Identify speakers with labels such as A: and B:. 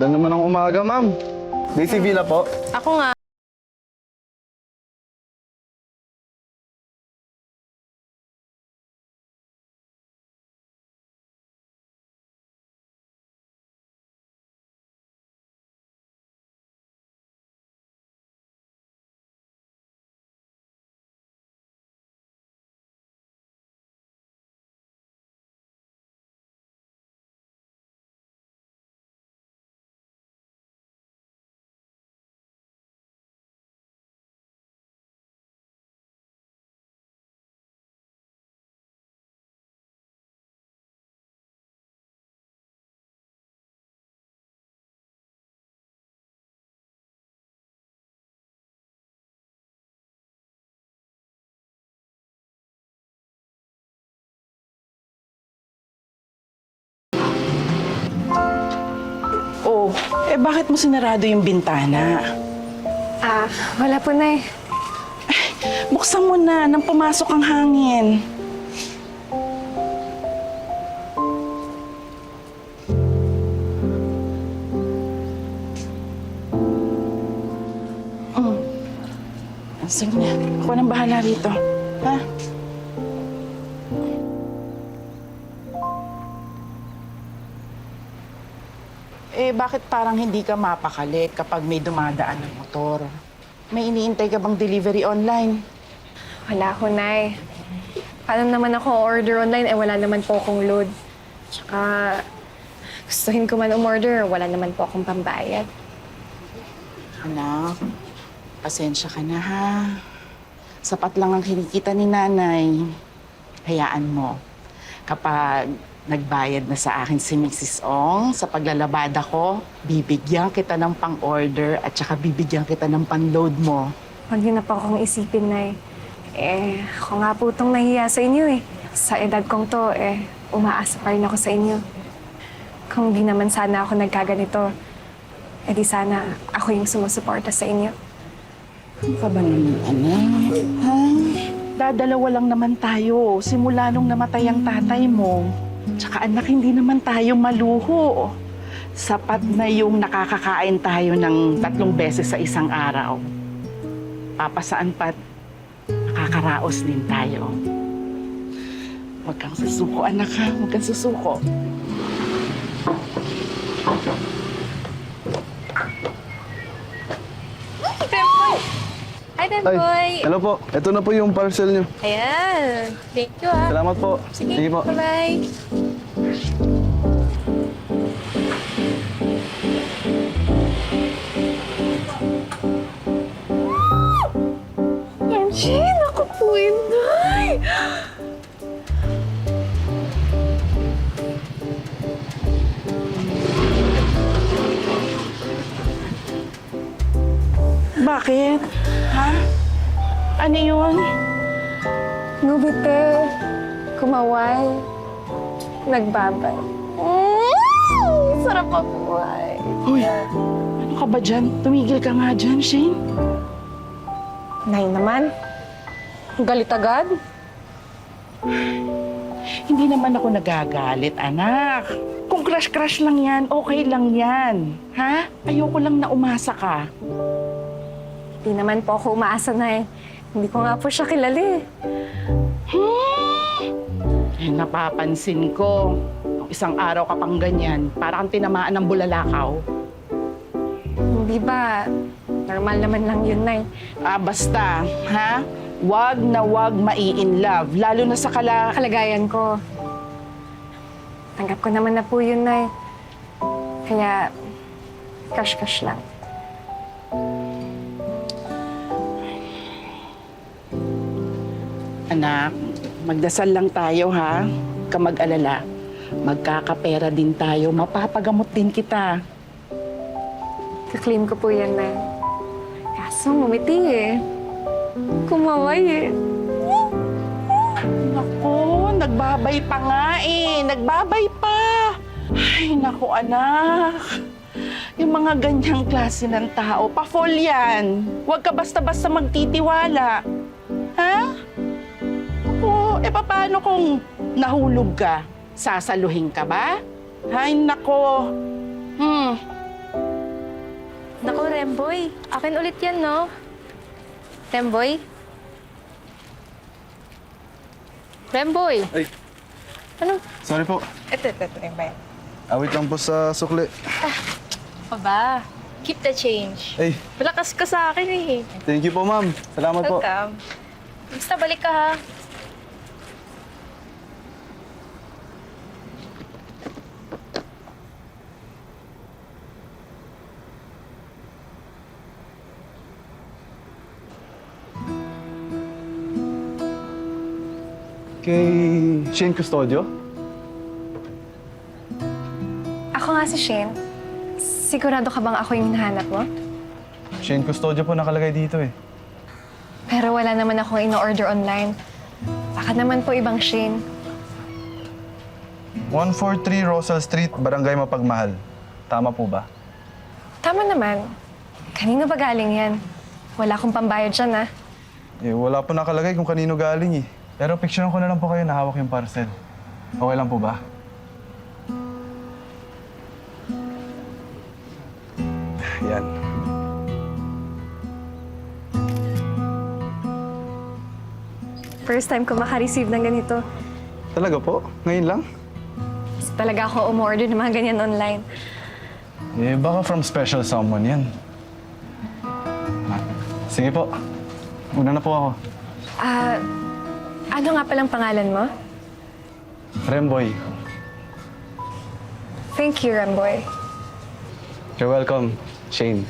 A: Ganda naman ng umaga, ma'am. Daisy Villa po.
B: Ako nga.
C: Oh, bakit mo sinarado yung bintana?
B: Wala po, Nay.
C: Buksan mo na nang pumasok ang hangin. Sige na, ako nang bahala rito. Ha? Bakit parang hindi ka mapakali kapag may dumadaan ng motor? May iniintay ka bang delivery online?
B: Wala ko, Nay. Paano naman ako order online, wala naman po akong load. Tsaka, gustuhin ko man umorder, wala naman po akong pambayad.
C: Anak, pasensya ka na ha. Sapat lang ang kinikita ni nanay. Hayaan mo. Kapag nagbayad na sa akin si Mrs. Ong sa paglalabada ko, bibigyan kita ng pang-order at saka bibigyan kita ng pang-load mo.
B: Huwag niyo na po akong isipin, Nay. Ako nga po itong nahiya sa inyo eh. Sa edad kong to, umaasa pa rin ako sa inyo. Kung di naman sana ako nagkaganito, di sana ako yung sumusuporta sa inyo.
C: Ano ka ba naman, anak? Ha? Dadalawa lang naman tayo simula nung namatay ang tatay mo. Tsaka anak, hindi naman tayo maluho. Sapat na yung nakakakain tayo ng 3 beses sa isang araw. Papasaan pa't nakakaraos din tayo. Huwag kang susuko, anak ha. Huwag kang susuko.
B: Hi, Denboy!
A: Hello po. Ito na po yung parcel niyo.
B: Ayan! Thank you, ah.
A: Salamat po.
B: Sige
A: po.
B: bye-bye! Eugene, ako po, Inday!
C: Bakit? Ha? Ano yun?
B: Ngubite, kumaway, nagbabay. Sarap ang buhay.
C: Uy, ano ka ba dyan? Tumigil ka nga dyan, Shane.
B: Nay naman, galit agad.
C: Hindi naman ako nagagalit, anak. Kung crush-crush lang yan, okay lang yan. Ha? Ayoko lang na umasa ka.
B: Di naman po ako umaasa na eh. Hindi ko nga po siya kilala eh.
C: Napapansin ko, kung isang araw ka pang ganyan, parang tinamaan ng bulalakaw.
B: Hindi ba? Normal naman lang yun, Nay.
C: Basta, ha? Wag na wag mai-in love, lalo na sa
B: Kalagayan ko. Tanggap ko naman na po yun, Nay. Kaya, crush-crush lang.
C: Anak, magdasal lang tayo, ha? Huwag ka mag-alala. Magkakapera din tayo. Mapapagamot din kita.
B: Kaklaim ko po yan, Nay. Kaso, ngumiti eh. Kumaway eh.
C: Naku, nagbabay pa nga eh. Nagbabay pa. Ay, naku, anak. Yung mga ganyang klase ng tao, pa-fall yan. Huwag ka basta-basta magtitiwala. Ha? Naku, paano kung nahulog ka? Sasaluhin ka ba? Ay, nako.
D: Remboy, akin ulit yan, no? Remboy? Remboy!
A: Ay,
D: Ano?
A: sorry po.
D: Ito yung bayan.
A: Awit lang po sa sukli.
D: Pa ba? Keep the change.
A: Ay,
D: Malakas ka sa akin eh.
A: thank you po, ma'am. Salamat po.
D: Welcome. Basta balik ka ha.
A: Kay Shane Custodio?
B: Ako nga si Shane. Sigurado ka bang ako yung hinahanap mo?
A: Shane Custodio po nakalagay dito eh.
B: Pero wala naman akong ino-order online. Baka naman po ibang Shane.
A: 143 Rosal Street, Barangay Mapagmahal. Tama po ba?
B: Tama naman. Kanino ba galing yan? Wala akong pambayad dyan, ah.
A: Eh, wala po nakalagay kung kanino galing eh. Pero picturean ko na lang po kayo na hawak yung parcel. Okay lang po ba? Yan.
B: First time ko makareceive ng ganito.
A: Talaga po? Ngayon lang?
B: Kasi talaga ako umorder ng mga ganyan online.
A: Eh, baka from special someone yan. Ah, sige po. Una na po ako.
B: Ano nga palang pangalan mo?
A: Remboy,
B: Thank you, Ramboy.
A: you're welcome. Shane.